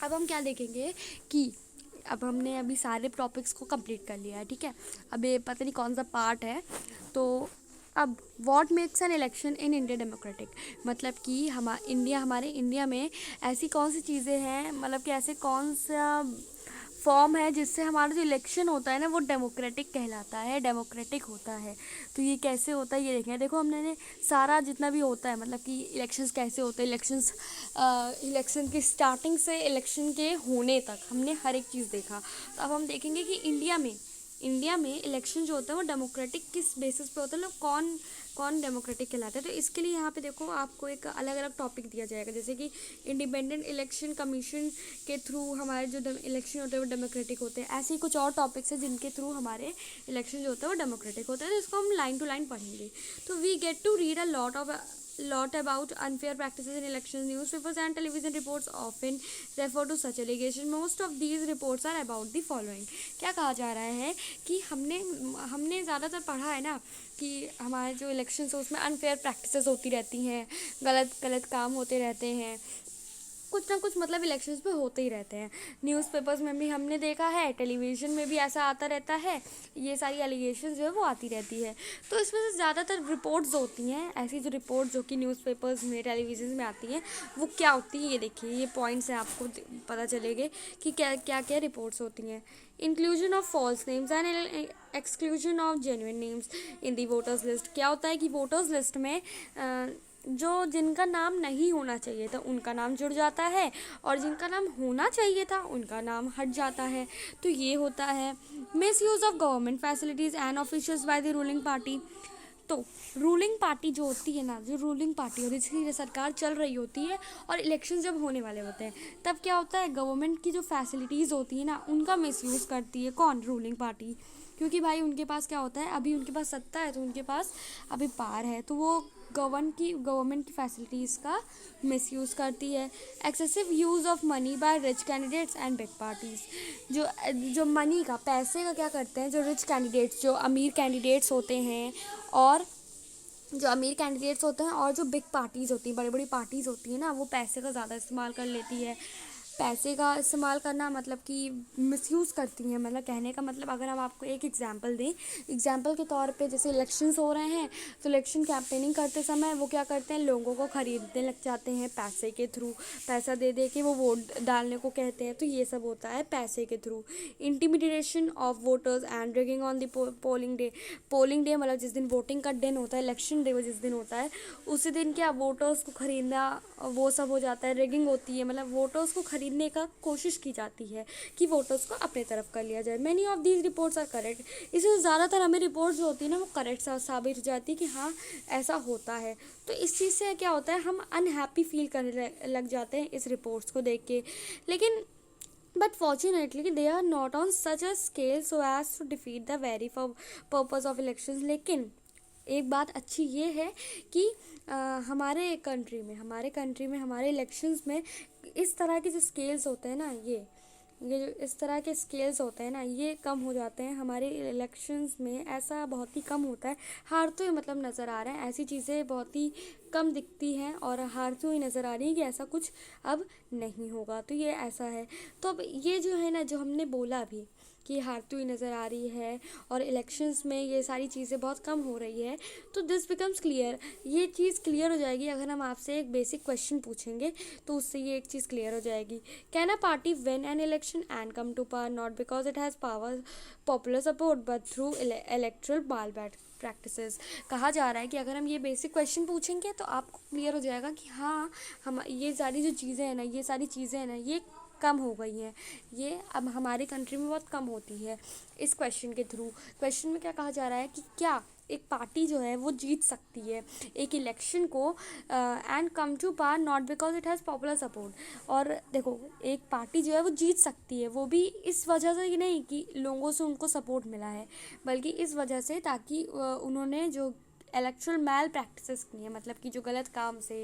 अब हम क्या देखेंगे कि अब हमने अभी सारे टॉपिक्स को कंप्लीट कर लिया है, ठीक है। अब ये पता नहीं कौन सा पार्ट है। तो अब what makes an election in India democratic, मतलब कि हमारे इंडिया में ऐसी कौन सी चीज़ें हैं, मतलब कि ऐसे कौन सा फॉर्म है जिससे हमारा जो इलेक्शन होता है ना वो डेमोक्रेटिक कहलाता है, डेमोक्रेटिक होता है। तो ये कैसे होता है ये देखें। देखो हमने सारा जितना भी होता है, मतलब कि इलेक्शंस कैसे होते हैं, इलेक्शन की स्टार्टिंग से इलेक्शन के होने तक हमने हर एक चीज़ देखा। तो अब हम देखेंगे कि इंडिया में इलेक्शन जो होता है वो डेमोक्रेटिक किस बेसिस पे होता है, मतलब कौन कौन डेमोक्रेटिक कहलाता है। तो इसके लिए यहाँ पे देखो आपको एक अलग अलग टॉपिक दिया जाएगा, जैसे कि इंडिपेंडेंट इलेक्शन कमीशन के थ्रू हमारे जो इलेक्शन होते हैं वो डेमोक्रेटिक होते हैं। ऐसे ही कुछ और टॉपिक्स हैं जिनके थ्रू हमारे इलेक्शन जो होता है वो डेमोक्रेटिक होता है। तो इसको हम लाइन टू लाइन पढ़ेंगे। तो we get to read a lot about unfair practices in elections. Newspapers and television reports often refer to such allegations. Most of these reports are about the following. क्या कहा जा रहा है कि हमने ज़्यादातर पढ़ा है ना कि हमारे जो इलेक्शंस है उसमें अनफेयर प्रैक्टिसेस होती रहती हैं, गलत गलत काम होते रहते हैं, कुछ ना कुछ मतलब इलेक्शंस पे होते ही रहते हैं। न्यूज़पेपर्स में भी हमने देखा है, टेलीविज़न में भी ऐसा आता रहता है, ये सारी एलिगेशंस जो है वो आती रहती है। तो इसमें से ज़्यादातर रिपोर्ट्स होती हैं, ऐसी जो रिपोर्ट जो कि न्यूज़पेपर्स में टेलीविज़न में आती हैं वो क्या होती है, ये देखिए ये पॉइंट्स हैं, आपको पता चलेंगे कि क्या क्या क्या रिपोर्ट्स होती हैं। Inclusion of false names and exclusion of genuine names in the voters list. क्या होता है कि वोटर्स लिस्ट में जो जिनका नाम नहीं होना चाहिए था उनका नाम जुड़ जाता है, और जिनका नाम होना चाहिए था उनका नाम हट जाता है। तो ये होता है। Miss use of government facilities and officials by the ruling party. तो रूलिंग पार्टी जो होती है ना, जो रूलिंग पार्टी और इसकी सरकार चल रही होती है और इलेक्शन जब होने वाले होते हैं तब क्या होता है, गवर्नमेंट की जो फैसिलिटीज़ होती है ना उनका मिसयूज़ करती है। कौन? Ruling party. क्योंकि भाई उनके पास क्या होता है, अभी उनके पास सत्ता है, तो उनके पास अभी पावर है, तो वो गवर्नमेंट की फैसिलिटीज़ का मिसयूज़ करती है। Excessive use of money by rich candidates and big parties. जो जो मनी का, पैसे का क्या करते हैं, जो रिच कैंडिडेट्स, जो अमीर कैंडिडेट्स होते हैं, और जो बिग पार्टीज़ होती हैं, बड़ी बड़ी पार्टीज़ होती हैं ना, वो पैसे का ज़्यादा इस्तेमाल कर लेती है। पैसे का इस्तेमाल करना मतलब कि मिसयूज़ करती हैं, मतलब कहने का मतलब अगर हम आपको एक एग्जांपल दें, एग्जांपल के तौर पे जैसे इलेक्शंस हो रहे हैं तो इलेक्शन कैंपेनिंग करते समय वो क्या करते हैं, लोगों को ख़रीदने लग जाते हैं पैसे के थ्रू, पैसा दे दे के वो वोट डालने को कहते हैं। तो ये सब होता है पैसे के through. Intimidation of voters and rigging on the polling day मतलब जिस दिन वोटिंग का दिन होता है, इलेक्शन डे वो जिस दिन होता है उसी दिन क्या वोटर्स को ख़रीदना वो सब हो जाता है, रिगिंग होती है, मतलब वोटर्स को खरीदने का कोशिश की जाती है कि वोटर्स को अपने तरफ कर लिया जाए। Many of these reports are correct. इसमें ज़्यादातर हमें रिपोर्ट्स जो होती है ना वो करेक्ट साबित हो जाती है कि हाँ ऐसा होता है। तो इस चीज़ से क्या होता है, हम अनहैप्पी फील करने लग जाते हैं इस रिपोर्ट्स को देख के। लेकिन but fortunately they are not on such a scale so as to defeat the very purpose of elections। लेकिन एक बात अच्छी ये है कि हमारे कंट्री में हमारे इलेक्शंस में इस तरह के जो स्केल्स होते हैं ना, ये जो इस तरह के स्केल्स होते हैं ना ये कम हो जाते हैं हमारे इलेक्शंस में। ऐसा बहुत ही कम होता है, हारते हुए मतलब नज़र आ रहे हैं, ऐसी चीज़ें बहुत ही कम दिखती हैं और हारती हुई नज़र आ रही है कि ऐसा कुछ अब नहीं होगा। तो ये ऐसा है। तो अब ये जो है ना, जो हमने बोला अभी कि हारती हुई नज़र आ रही है और इलेक्शंस में ये सारी चीज़ें बहुत कम हो रही है, तो दिस बिकम्स क्लियर। ये चीज़ क्लियर हो जाएगी अगर हम आपसे एक बेसिक क्वेश्चन पूछेंगे, तो उससे ये एक चीज़ क्लियर हो जाएगी। Can a party win an election and come to power not because it has power popular support but through electoral मालबैट प्रैक्टिसेस। कहा जा रहा है कि अगर हम ये बेसिक क्वेश्चन पूछेंगे तो आपको क्लियर हो जाएगा कि हाँ हम ये सारी जो चीज़ें हैं ना ये कम हो गई हैं, ये अब हमारी कंट्री में बहुत कम होती है। इस क्वेश्चन के थ्रू, क्वेश्चन में क्या कहा जा रहा है कि क्या एक पार्टी जो है वो जीत सकती है एक इलेक्शन को and come to power not because it has popular support. और देखो एक पार्टी जो है वो जीत सकती है वो भी इस वजह से ही नहीं कि लोगों से उनको सपोर्ट मिला है, बल्कि इस वजह से ताकि उन्होंने जो इलेक्ट्रल मैल प्रैक्टिसेस की है, मतलब कि जो गलत काम से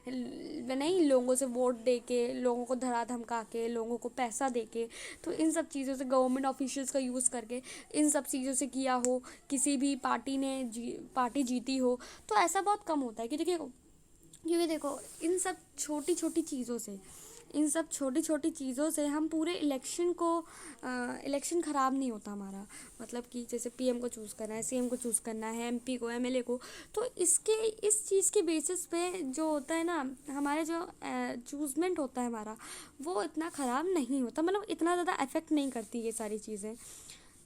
नहीं, लोगों से वोट दे के, लोगों को धरा धमका के, लोगों को पैसा दे के, तो इन सब चीज़ों से गवर्नमेंट ऑफिशियल्स का यूज़ करके इन सब चीज़ों से किया हो, किसी भी पार्टी ने पार्टी जीती हो, तो ऐसा बहुत कम होता है। कि देखिए क्योंकि देखो इन सब छोटी छोटी चीज़ों से इन सब छोटी छोटी चीज़ों से हम पूरे इलेक्शन ख़राब नहीं होता हमारा। मतलब कि जैसे पीएम को चूज़ करना है, सीएम को चूज़ करना है, एमपी को, एमएलए को, तो इस चीज़ के बेसिस पे जो होता है ना, हमारे जो चूज़मेंट होता है हमारा, वो इतना ख़राब नहीं होता, मतलब इतना ज़्यादा अफेक्ट नहीं करती ये सारी चीज़ें।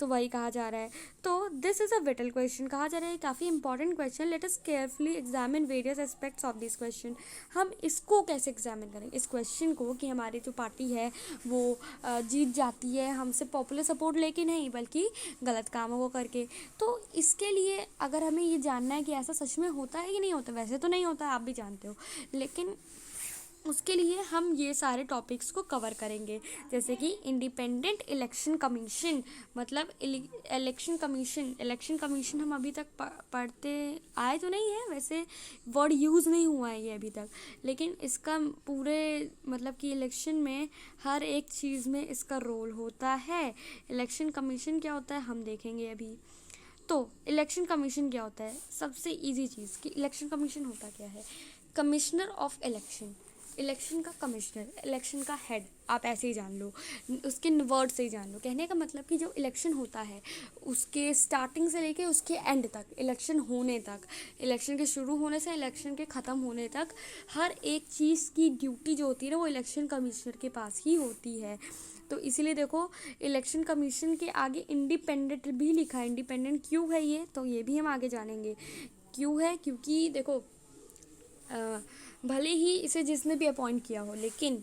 तो वही कहा जा रहा है। तो this is a whittle question, कहा जा रहा है काफ़ी important question. Let us carefully examine various aspects of this question. हम इसको कैसे एग्जामिन करें, इस क्वेश्चन को, कि हमारी जो पार्टी है वो जीत जाती है हमसे पॉपुलर सपोर्ट लेके नहीं, बल्कि गलत कामों को करके। तो इसके लिए अगर हमें ये जानना है कि ऐसा सच में होता है कि नहीं होता, वैसे तो नहीं होता, आप भी जानते हो, लेकिन उसके लिए हम ये सारे टॉपिक्स को कवर करेंगे। जैसे कि इंडिपेंडेंट इलेक्शन कमीशन, मतलब इलेक्शन कमीशन हम अभी तक पढ़ते आए तो नहीं है, वैसे वर्ड यूज़ नहीं हुआ है ये अभी तक, लेकिन इसका पूरे मतलब कि इलेक्शन में हर एक चीज़ में इसका रोल होता है। इलेक्शन कमीशन क्या होता है हम देखेंगे अभी। तो इलेक्शन कमीशन क्या होता है, सबसे इजी चीज़ कि इलेक्शन कमीशन होता क्या है। कमिश्नर ऑफ इलेक्शन, इलेक्शन का कमिश्नर, इलेक्शन का हेड, आप ऐसे ही जान लो, उसके वर्ड से ही जान लो। कहने का मतलब कि जो इलेक्शन होता है उसके स्टार्टिंग से लेके उसके एंड तक, इलेक्शन होने तक, इलेक्शन के शुरू होने से इलेक्शन के ख़त्म होने तक, हर एक चीज़ की ड्यूटी जो होती है ना, वो इलेक्शन कमिश्नर के पास ही होती है। तो इसीलिए देखो, इलेक्शन कमीशन के आगे इंडिपेंडेंट भी लिखा है। इंडिपेंडेंट क्यों है ये, तो ये भी हम आगे जानेंगे क्यों है। क्योंकि देखो, भले ही इसे जिसने भी अपॉइंट किया हो, लेकिन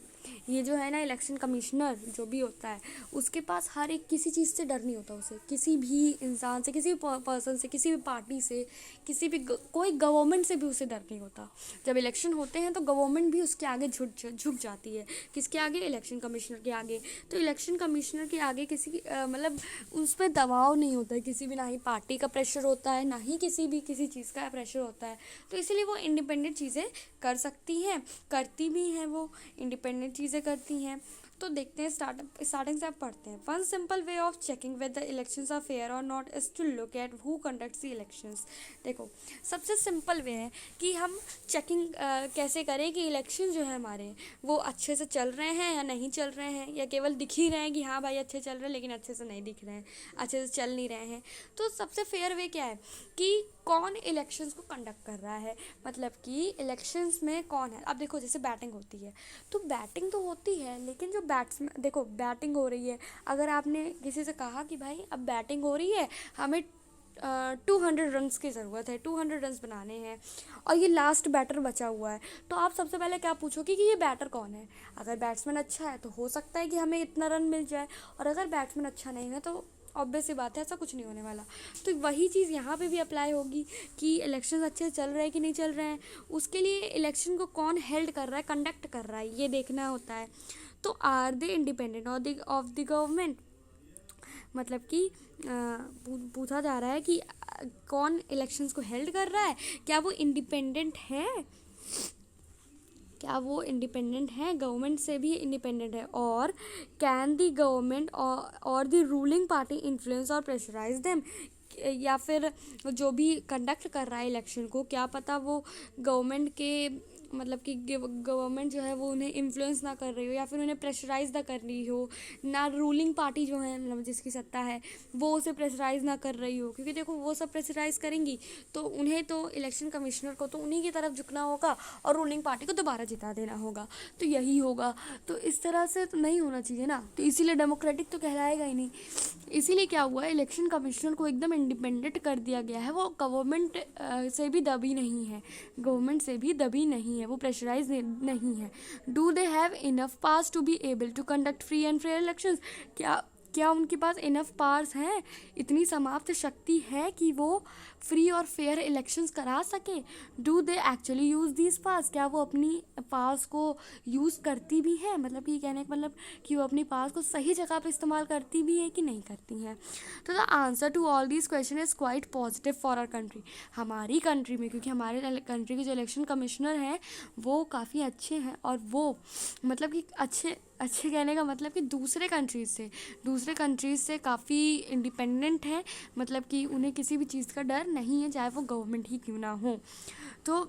ये जो है ना इलेक्शन कमिश्नर जो भी होता है, उसके पास हर एक किसी चीज़ से डर नहीं होता। उसे किसी भी इंसान से, किसी भी पर्सन से, किसी भी पार्टी से, किसी भी कोई गवर्नमेंट से भी उसे डर नहीं होता। जब इलेक्शन होते हैं तो गवर्नमेंट भी उसके आगे झुक जाती है। किसके आगे, इलेक्शन कमिश्नर के आगे। तो इलेक्शन कमिश्नर के आगे किसी मतलब उस पर दबाव नहीं होता है किसी भी, ना ही पार्टी का प्रेशर होता है, ना ही किसी चीज़ का प्रेशर होता है। तो इसीलिए वो इंडिपेंडेंट चीज़ें कर सकती हैं, करती भी हैं, वो इंडिपेंडेंट चीज़ें करती हैं। तो देखते हैं, स्टार्टिंग से आप पढ़ते हैं। One simple way of checking whether elections are fair और not is to look at who conducts the elections. देखो, सबसे सिंपल वे है कि हम चेकिंग कैसे करें कि इलेक्शन जो है हमारे वो अच्छे से चल रहे हैं या नहीं चल रहे हैं, या केवल दिख ही रहे हैं कि हाँ भाई अच्छे चल रहे हैं, लेकिन अच्छे से नहीं दिख रहे हैं, अच्छे से चल नहीं रहे हैं। तो सबसे फेयर वे क्या है कि कौन इलेक्शंस को कंडक्ट कर रहा है, मतलब कि इलेक्शंस में कौन है। अब देखो, जैसे बैटिंग होती है, तो बैटिंग तो होती है, लेकिन जो बैट्समैन, देखो बैटिंग हो रही है, अगर आपने किसी से कहा कि भाई अब बैटिंग हो रही है, हमें 200 रन्स की ज़रूरत है, 200 रन्स बनाने हैं, और ये लास्ट बैटर बचा हुआ है, तो आप सबसे पहले क्या पूछोगे कि ये बैटर कौन है। अगर बैट्समैन अच्छा है तो हो सकता है कि हमें इतना रन मिल जाए, और अगर बैट्समैन अच्छा नहीं है तो ऑब्वियस सी बात है ऐसा कुछ नहीं होने वाला। तो वही चीज़ यहाँ पे भी अप्लाई होगी कि इलेक्शन अच्छे से चल रहे हैं कि नहीं चल रहे हैं। उसके लिए इलेक्शन को कौन हेल्ड कर रहा है, कंडक्ट कर रहा है, ये देखना होता है। तो are they independent of the government, मतलब कि पूछा जा रहा है कि कौन इलेक्शंस को हेल्ड कर रहा है, क्या वो इंडिपेंडेंट है, क्या वो इंडिपेंडेंट है, गवर्नमेंट से भी इंडिपेंडेंट है, और कैन द गवर्नमेंट और द रूलिंग पार्टी इन्फ्लुएंस और प्रेशराइज देम, या फिर जो भी कंडक्ट कर रहा है इलेक्शन को, क्या पता वो गवर्नमेंट के मतलब कि गवर्नमेंट जो है वो उन्हें इन्फ्लुएंस ना कर रही हो, या फिर उन्हें प्रेशराइज ना कर रही हो, ना रूलिंग पार्टी जो है मतलब जिसकी सत्ता है वो उसे प्रेशराइज ना कर रही हो। क्योंकि देखो, वो सब प्रेशराइज करेंगी तो उन्हें, तो इलेक्शन कमिश्नर को तो उन्हीं की तरफ झुकना होगा, और रूलिंग पार्टी को दोबारा जिता देना होगा, तो यही होगा। तो इस तरह से तो नहीं होना चाहिए ना, तो इसीलिए डेमोक्रेटिक तो कहलाएगा ही नहीं। इसीलिए क्या हुआ, इलेक्शन कमिश्नर को एकदम इंडिपेंडेंट कर दिया गया है, वो गवर्नमेंट से भी दबी नहीं है, गवर्नमेंट से भी दबी नहीं है, वो प्रेशराइज नहीं है। Do they have enough powers to be able to conduct free and fair elections, क्या उनके पास इनफ पावर्स हैं, इतनी समाप्त शक्ति है कि वो फ्री और फेयर इलेक्शंस करा सके। Do they actually use these powers, क्या वो अपनी पावर्स को यूज़ करती भी है, मतलब कि कहने का मतलब कि वो अपनी पावर्स को सही जगह पर इस्तेमाल करती भी है कि नहीं करती हैं। तो the answer to all these question is quite positive for our country, हमारी कंट्री में, क्योंकि हमारे कंट्री के जो इलेक्शन कमिश्नर हैं वो काफ़ी अच्छे हैं, और वो मतलब कि अच्छे कहने का मतलब कि दूसरे कंट्रीज़ से काफ़ी इंडिपेंडेंट है, मतलब कि उन्हें किसी भी चीज़ का डर नहीं है, चाहे वो गवर्नमेंट ही क्यों ना हो। तो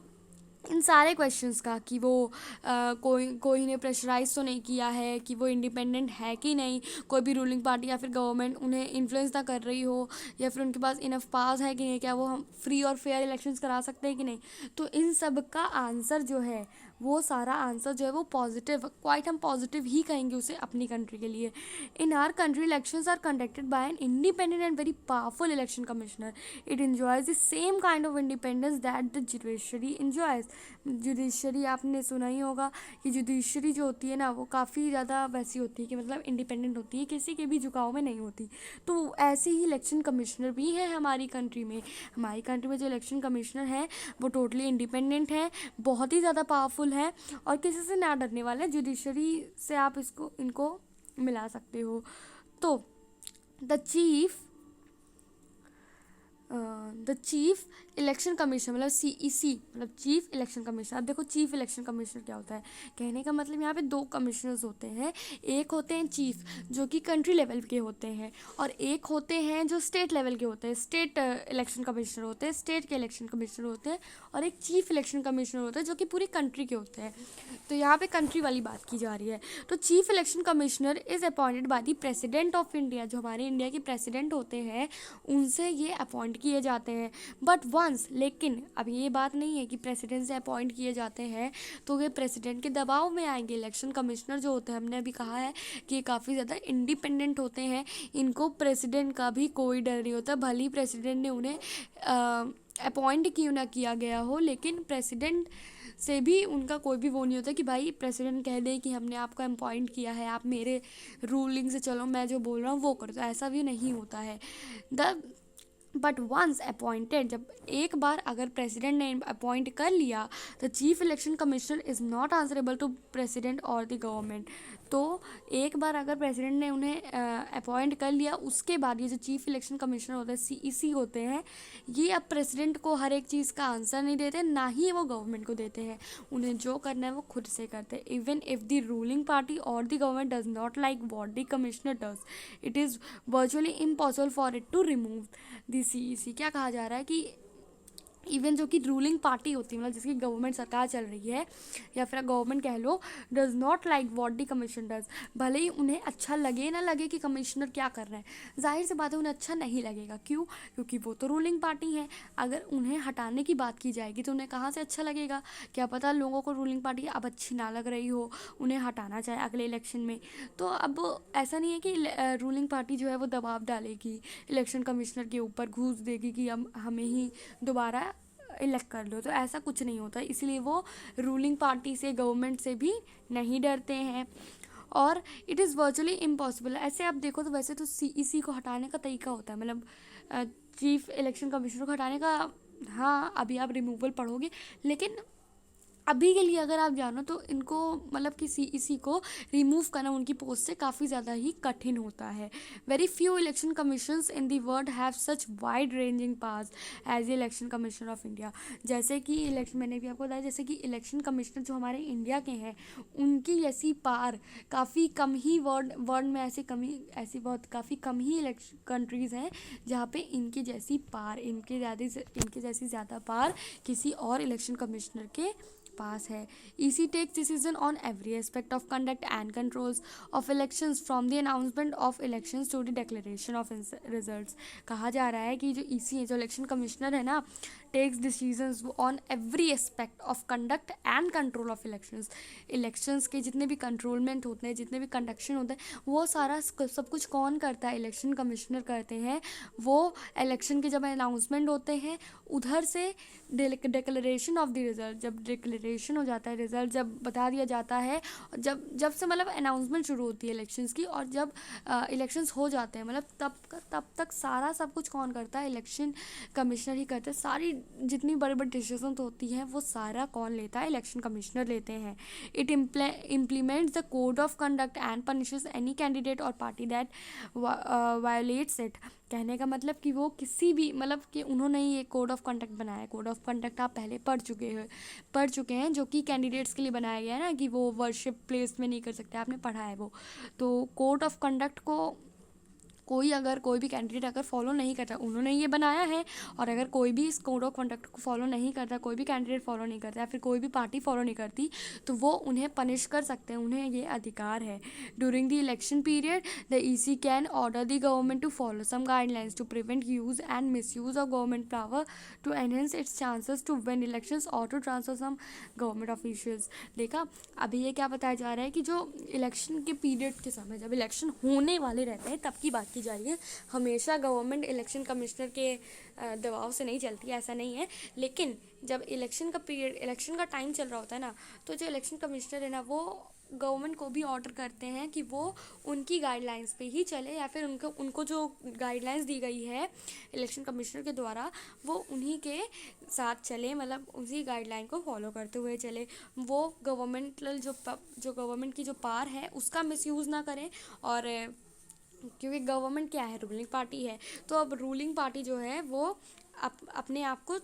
इन सारे क्वेश्चंस का कि वो कोई ने प्रेशराइज तो नहीं किया है, कि वो इंडिपेंडेंट है कि नहीं, कोई भी रूलिंग पार्टी या फिर गवर्नमेंट उन्हें इन्फ्लुएंस ना कर रही हो, या फिर उनके पास इनफ पास है कि नहीं, क्या वो हम फ्री और फेयर इलेक्शंस करा सकते हैं कि नहीं। तो इन सब का आंसर जो है, वो सारा आंसर जो है वो पॉजिटिव, क्वाइट हम पॉजिटिव ही कहेंगे उसे अपनी कंट्री के लिए। In our country elections are conducted by an independent and very powerful election commissioner. It enjoys the same kind of independence that the judiciary enjoys। Judiciary आपने सुना ही होगा कि जुडिशरी जो होती है ना, वो काफ़ी ज़्यादा वैसी होती है कि मतलब इंडिपेंडेंट होती है, किसी के भी झुकाव में नहीं होती। तो ऐसे ही इलेक्शन कमिश्नर भी है हमारी कंट्री में। हमारी कंट्री में जो इलेक्शन कमिश्नर है वो टोटली इंडिपेंडेंट है, बहुत ही ज़्यादा पावरफुल है, और किसी से ना डरने वाला है। जुडिशरी से आप इनको मिला सकते हो। तो द चीफ इलेक्शन कमिश्नर मतलब CEC मतलब चीफ इलेक्शन कमिश्नर। अब देखो चीफ इलेक्शन कमिश्नर क्या होता है, कहने का मतलब यहाँ पे 2 कमिश्नर्स होते हैं। एक होते हैं चीफ जो कि कंट्री लेवल के होते हैं, और एक होते हैं जो स्टेट लेवल के होते हैं, स्टेट इलेक्शन कमिश्नर होते हैं, स्टेट के इलेक्शन कमिश्नर होते हैं, और एक चीफ इलेक्शन कमिश्नर होता है जो कि पूरी कंट्री के होते हैं। तो यहाँ पे कंट्री वाली बात की जा रही है। तो chief election commissioner is appointed by the president of India. जो हमारे इंडिया के प्रेसिडेंट होते हैं उनसे ये अपॉइंट किए जाते हैं। बट वंस, लेकिन अब ये बात नहीं है कि प्रेसिडेंट से अपॉइंट किए जाते हैं तो वे प्रेसिडेंट के दबाव में आएंगे। इलेक्शन कमिश्नर जो होते हैं, हमने अभी कहा है कि ये काफ़ी ज़्यादा इंडिपेंडेंट होते हैं, इनको प्रेसिडेंट का भी कोई डर नहीं होता। भले ही प्रेसिडेंट ने उन्हें अपॉइंट क्यों ना किया गया हो, लेकिन प्रेसिडेंट से भी उनका कोई भी वो नहीं होता कि भाई प्रेसिडेंट कह दे कि हमने आपको अपॉइंट किया है, आप मेरे रूलिंग से चलो, मैं जो बोल रहा हूँ वो करो। तो ऐसा भी नहीं होता है। बट वंस अपॉइंटेड, जब एक बार अगर प्रेसिडेंट ने अपॉइंट कर लिया, the chief election commissioner is not answerable to president और द गवर्नमेंट। तो एक बार अगर प्रेसिडेंट ने उन्हें अपॉइंट कर लिया, उसके बाद ये जो चीफ इलेक्शन कमिश्नर होते हैं, CEC होते हैं, ये अब प्रेसिडेंट को हर एक चीज़ का आंसर नहीं देते, ना ही वो गवर्नमेंट को देते हैं। उन्हें जो करना है वो खुद से करते हैं। Even if the ruling party और the government does not like what the commissioner does, it is virtually impossible for it to remove the CEC। क्या कहा जा रहा है कि इवन जो कि रूलिंग पार्टी होती है, मतलब जिसकी गवर्नमेंट सरकार चल रही है, या फिर गवर्नमेंट कह लो, does not like what the commissioner does, भले ही उन्हें अच्छा लगे ना लगे कि कमिश्नर क्या कर रहे हैं, जाहिर सी बात है उन्हें अच्छा नहीं लगेगा। क्यों? क्योंकि वो तो रूलिंग पार्टी है। अगर उन्हें हटाने की बात की जाएगी तो उन्हें कहाँ से अच्छा लगेगा? क्या पता लोगों को रूलिंग पार्टी अब अच्छी ना लग रही हो, उन्हें हटाना चाहे अगले इलेक्शन में। तो अब ऐसा नहीं है कि रूलिंग पार्टी जो है वो दबाव डालेगी इलेक्शन कमिश्नर के ऊपर, घूस देगी कि हम हमें ही दोबारा इलेक्ट कर लो। तो ऐसा कुछ नहीं होता, इसलिए वो रूलिंग पार्टी से, गवर्नमेंट से भी नहीं डरते हैं। और इट इज़ वर्चुअली इम्पॉसिबल। ऐसे आप देखो तो वैसे तो CEC को हटाने का तरीका होता है, मतलब चीफ इलेक्शन कमिश्नर को हटाने का, हाँ अभी आप रिमूवल पढ़ोगे, लेकिन अभी के लिए अगर आप जानो तो इनको मतलब कि CEC को रिमूव करना उनकी पोस्ट से काफ़ी ज़्यादा ही कठिन होता है। Very few election commissions in the world have such wide ranging powers as a election commissioner of India. जैसे कि इलेक्शन, मैंने भी आपको बताया, जैसे कि इलेक्शन कमिश्नर जो हमारे इंडिया के हैं, उनकी जैसी पावर काफ़ी कम ही वर्ल्ड में ऐसी बहुत काफ़ी कम ही इलेक्शन कंट्रीज़ हैं जहाँ पे इनकी जैसी पावर, इनके जैसी ज़्यादा पावर किसी और इलेक्शन कमिश्नर के पास है। EC takes decision on every aspect of conduct and controls of elections from the announcement of elections to the declaration of results। कहा जा रहा है कि जो EC है, जो इलेक्शन कमिश्नर है ना, takes decisions on every aspect of conduct and control of elections के जितने भी कंट्रोलमेंट होते हैं, जितने भी कंडक्शन होते हैं, वो सारा सब कुछ कौन करता है? इलेक्शन कमिश्नर करते हैं। वो इलेक्शन के जब अनाउंसमेंट होते हैं, उधर से डिक्लेरेशन ऑफ द रिजल्ट, जब डिक्लेरेशन हो जाता है, रिजल्ट जब बता दिया जाता है, जब से मतलब अनाउंसमेंट शुरू होती है इलेक्शंस की, और जब इलेक्शंस हो जाते हैं, मतलब तब तक सारा सब कुछ कौन करता है? इलेक्शन कमिश्नर ही करते हैं। सारी जितनी बड़ी बड़ी डिसीजन होती हैं वो सारा कौन लेता है? इलेक्शन कमिश्नर लेते हैं। It implements the code of conduct and punishes any candidate और पार्टी दैट वायोलेट्स इट। कहने का मतलब कि वो किसी भी, मतलब कि उन्होंने ये कोड ऑफ कंडक्ट बनाया है। कोड ऑफ कंडक्ट आप पहले पढ़ चुके हैं, जो कि कैंडिडेट्स के लिए बनाया गया है ना, कि वो वर्शिप प्लेस में नहीं कर सकते, आपने पढ़ा है वो। तो कोड ऑफ कंडक्ट को अगर कोई भी कैंडिडेट अगर फॉलो नहीं करता, उन्होंने ये बनाया है, और अगर कोई भी इस कोड ऑफ कंडक्ट को फॉलो नहीं करता, कोई भी कैंडिडेट फॉलो नहीं करता, या फिर कोई भी पार्टी फॉलो नहीं करती, तो वो उन्हें पनिश कर सकते हैं, उन्हें ये अधिकार है। During the election period the EC can order the government to follow some guidelines to prevent use and misuse of government power to enhance its chances to win elections और to transfer some government officials. देखा, अभी ये क्या बताया जा रहा है कि जो इलेक्शन के पीरियड के समय, जब इलेक्शन होने वाले रहते हैं, तब की बात की जा रही है। हमेशा गवर्नमेंट इलेक्शन कमिश्नर के दबाव से नहीं चलती, ऐसा नहीं है। लेकिन जब इलेक्शन का पीरियड, इलेक्शन का टाइम चल रहा होता है ना, तो जो इलेक्शन कमिश्नर है ना, वो गवर्नमेंट को भी ऑर्डर करते हैं कि वो उनकी गाइडलाइंस पे ही चले, या फिर उनको जो गाइडलाइंस दी गई है इलेक्शन कमिश्नर के द्वारा, वो उन्हीं के साथ चले, मतलब उसी गाइडलाइन को फॉलो करते हुए चले। वो गवर्नमेंटल जो गवर्नमेंट की जो पावर है उसका मिसयूज़ ना करें। और क्योंकि गवर्नमेंट क्या है, रूलिंग पार्टी है, तो अब रूलिंग पार्टी जो है वो अपने आप को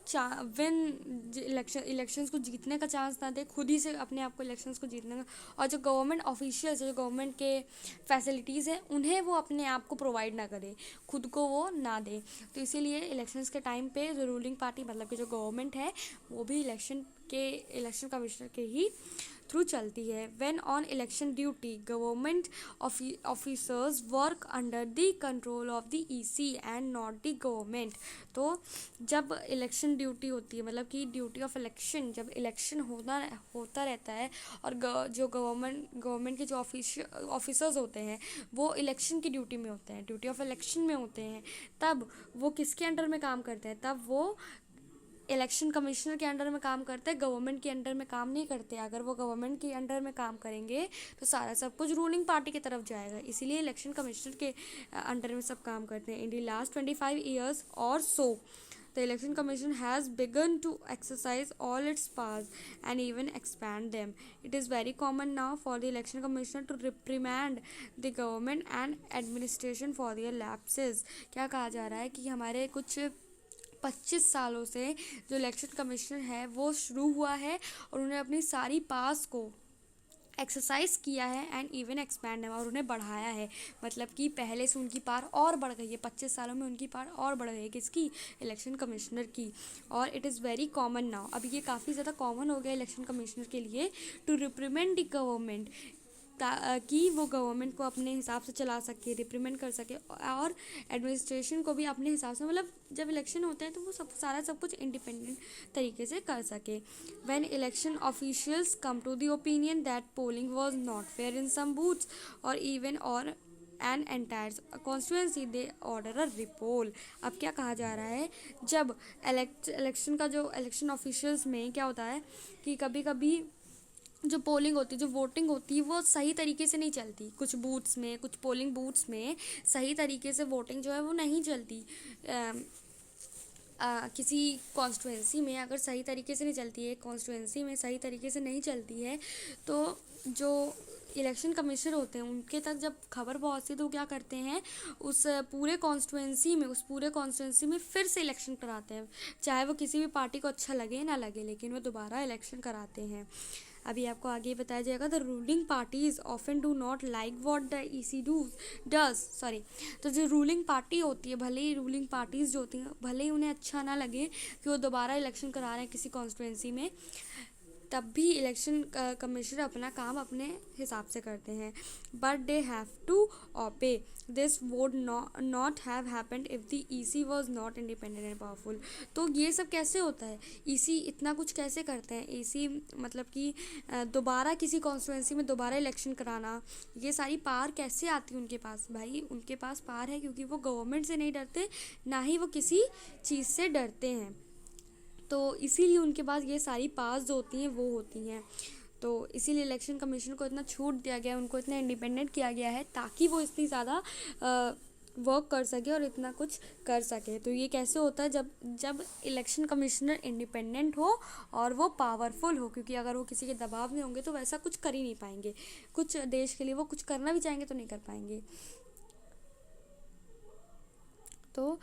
इलेक्शंस को जीतने का चांस ना दे, खुद ही से अपने आप को इलेक्शंस को जीतने का। और जो गवर्नमेंट ऑफिशियल्स, जो गवर्नमेंट के फैसिलिटीज़ हैं, उन्हें वो अपने आप को प्रोवाइड ना करे, खुद को वो ना दे। तो इसीलिए इलेक्शंस के टाइम पे जो रूलिंग पार्टी, मतलब कि जो गवर्नमेंट है, वो भी इलेक्शन कमिश्नर के ही थ्रू चलती है। When on election duty government officers work under the control of the EC and not the government. तो जब इलेक्शन ड्यूटी होती है, मतलब कि ड्यूटी ऑफ इलेक्शन, जब इलेक्शन होता रहता है, और जो गवर्नमेंट के जो ऑफिसर्स होते हैं वो इलेक्शन की ड्यूटी में होते हैं, ड्यूटी ऑफ इलेक्शन में होते हैं, तब वो किसके अंडर में काम करते हैं? तब वो इलेक्शन कमिश्नर के अंडर में काम करते हैं, गवर्नमेंट के अंडर में काम नहीं करते। अगर वो गवर्नमेंट के अंडर में काम करेंगे तो सारा सब कुछ रूलिंग पार्टी की तरफ जाएगा, इसीलिए इलेक्शन कमिश्नर के अंडर में सब काम करते हैं। इन द लास्ट 25 years और सो the election commission has begun to exercise all its powers and even expand them. It is very common now for the election commissioner to reprimand the government and administration for their lapses. क्या कहा जा रहा है कि हमारे कुछ 25 सालों से जो इलेक्शन कमिश्नर है वो शुरू हुआ है, और उन्होंने अपनी सारी पास को एक्सरसाइज किया है एंड इवन एक्सपैंड है, और उन्हें बढ़ाया है। मतलब कि पहले से उनकी पावर और बढ़ गई है, 25 सालों में उनकी पावर और बढ़ गई है, किसकी? इलेक्शन कमिश्नर की। और it is very common now, अब ये काफ़ी ज़्यादा कॉमन हो गया इलेक्शन कमिश्नर के लिए, टू रिप्रीमेंट द गवर्नमेंट, कि वो गवर्नमेंट को अपने हिसाब से चला सके, रिप्रीमेंट कर सके, और एडमिनिस्ट्रेशन को भी अपने हिसाब से, मतलब जब इलेक्शन होते हैं तो वो सब कुछ इंडिपेंडेंट तरीके से कर सके। When election officials come to the opinion that polling was not fair in some booths or even or an entire constituency they order a repoll. अब क्या कहा जा रहा है, जब इलेक्शन का जो इलेक्शन ऑफिशियल्स में क्या होता है कि कभी कभी जो पोलिंग होती है, जो वोटिंग होती है, वो सही तरीके से नहीं चलती। कुछ बूथ्स में, कुछ पोलिंग बूथ्स में सही तरीके से वोटिंग जो है वो नहीं चलती। किसी कॉन्स्टिट्यूंसी में अगर सही तरीके से नहीं चलती है, कॉन्स्टिट्यूंसी में सही तरीके से नहीं चलती है, तो जो इलेक्शन कमिश्नर होते हैं उनके तक जब खबर पहुंचती है तो क्या करते हैं, उस पूरे कॉन्स्टिट्यूंसी में फिर से इलेक्शन कराते हैं, चाहे वो किसी भी पार्टी को अच्छा लगे ना लगे, लेकिन वो दोबारा इलेक्शन कराते हैं। अभी आपको आगे बताया जाएगा, the ruling parties often do not like what the EC does. तो जो रूलिंग पार्टी होती है, भले ही रूलिंग पार्टीज जो होती हैं, भले ही उन्हें अच्छा ना लगे कि वो दोबारा इलेक्शन करा रहे हैं किसी कॉन्स्टिट्यूंसी में, तब भी इलेक्शन कमिश्नर अपना काम अपने हिसाब से करते हैं। But they have to obey, this would not have happened if the EC was not independent and powerful. तो ये सब कैसे होता है, ईसी इतना कुछ कैसे करते हैं? ईसी मतलब कि दोबारा किसी कॉन्स्टिट्यूंसी में दोबारा इलेक्शन कराना, ये सारी पावर कैसे आती है उनके पास? भाई उनके पास पावर है क्योंकि वो गवर्नमेंट से नहीं डरते, ना ही वो किसी चीज़ से डरते हैं, तो इसीलिए उनके पास ये सारी पास जो होती हैं वो होती हैं। तो इसीलिए इलेक्शन कमीशन को इतना छूट दिया गया है, उनको इतना इंडिपेंडेंट किया गया है, ताकि वो इतनी ज़्यादा वर्क कर सके और इतना कुछ कर सके। तो ये कैसे होता है, जब इलेक्शन कमिश्नर इंडिपेंडेंट हो और वो पावरफुल हो, क्योंकि अगर वो किसी के दबाव में होंगे तो वैसा कुछ कर ही नहीं पाएंगे। कुछ देश के लिए वो कुछ करना भी चाहेंगे तो नहीं कर पाएंगे। तो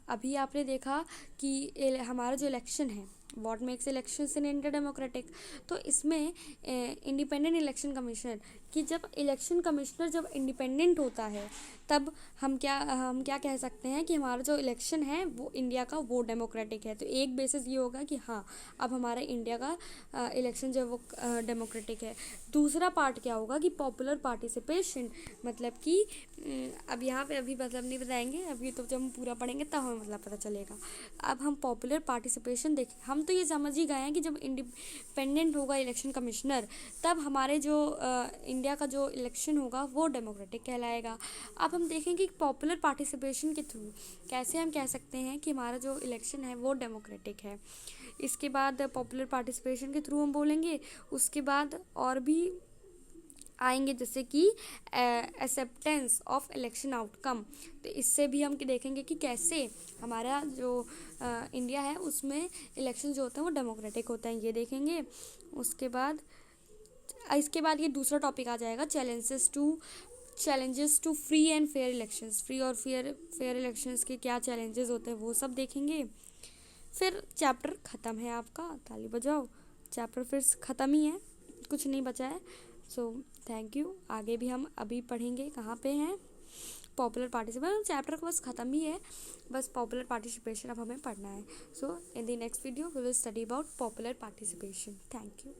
अभी आपने देखा कि हमारा जो इलेक्शन है what makes elections in India democratic. तो इसमें इंडिपेंडेंट इलेक्शन कमीशन, कि जब इलेक्शन कमिश्नर जब इंडिपेंडेंट होता है तब हम क्या कह सकते हैं कि हमारा जो इलेक्शन है वो इंडिया का वो डेमोक्रेटिक है। तो एक बेसिस ये होगा कि हाँ, अब हमारा इंडिया का इलेक्शन जो है वो डेमोक्रेटिक है। दूसरा पार्ट क्या होगा कि पॉपुलर पार्टिसिपेशन, मतलब कि अब यहाँ पे अभी मतलब नहीं बताएंगे, अभी तो जब हम पूरा पढ़ेंगे तब हमें मतलब पता चलेगा। अब हम पॉपुलर पार्टिसिपेशन देखें, हम तो ये समझ ही गए हैं कि जब इंडिपेंडेंट होगा इलेक्शन कमिश्नर तब हमारे जो इंडिया का जो इलेक्शन होगा वो डेमोक्रेटिक कहलाएगा। अब हम देखेंगे कि पॉपुलर पार्टिसिपेशन के थ्रू कैसे हम कह सकते हैं कि हमारा जो इलेक्शन है वो डेमोक्रेटिक है। इसके बाद पॉपुलर पार्टिसिपेशन के थ्रू हम बोलेंगे, उसके बाद और भी आएंगे जैसे कि एक्सेप्टेंस ऑफ इलेक्शन आउटकम। तो इससे भी हम देखेंगे कि कैसे हमारा जो इंडिया है उसमें इलेक्शन जो होते हैं वो डेमोक्रेटिक होते हैं, ये देखेंगे। उसके बाद इसके बाद ये दूसरा टॉपिक आ जाएगा, challenges to free and fair elections. Free और फेयर इलेक्शंस के क्या चैलेंजेस होते हैं वो सब देखेंगे। फिर चैप्टर ख़त्म है आपका, ताली बजाओ, चैप्टर फिर ख़त्म ही है, कुछ नहीं बचा है। So thank you. आगे भी हम अभी पढ़ेंगे, कहाँ पे हैं, पॉपुलर पार्टिसिपेशन। चैप्टर का बस ख़त्म ही है, बस पॉपुलर पार्टिसिपेशन अब हमें पढ़ना है। So in the next video we will study about popular participation. Thank you.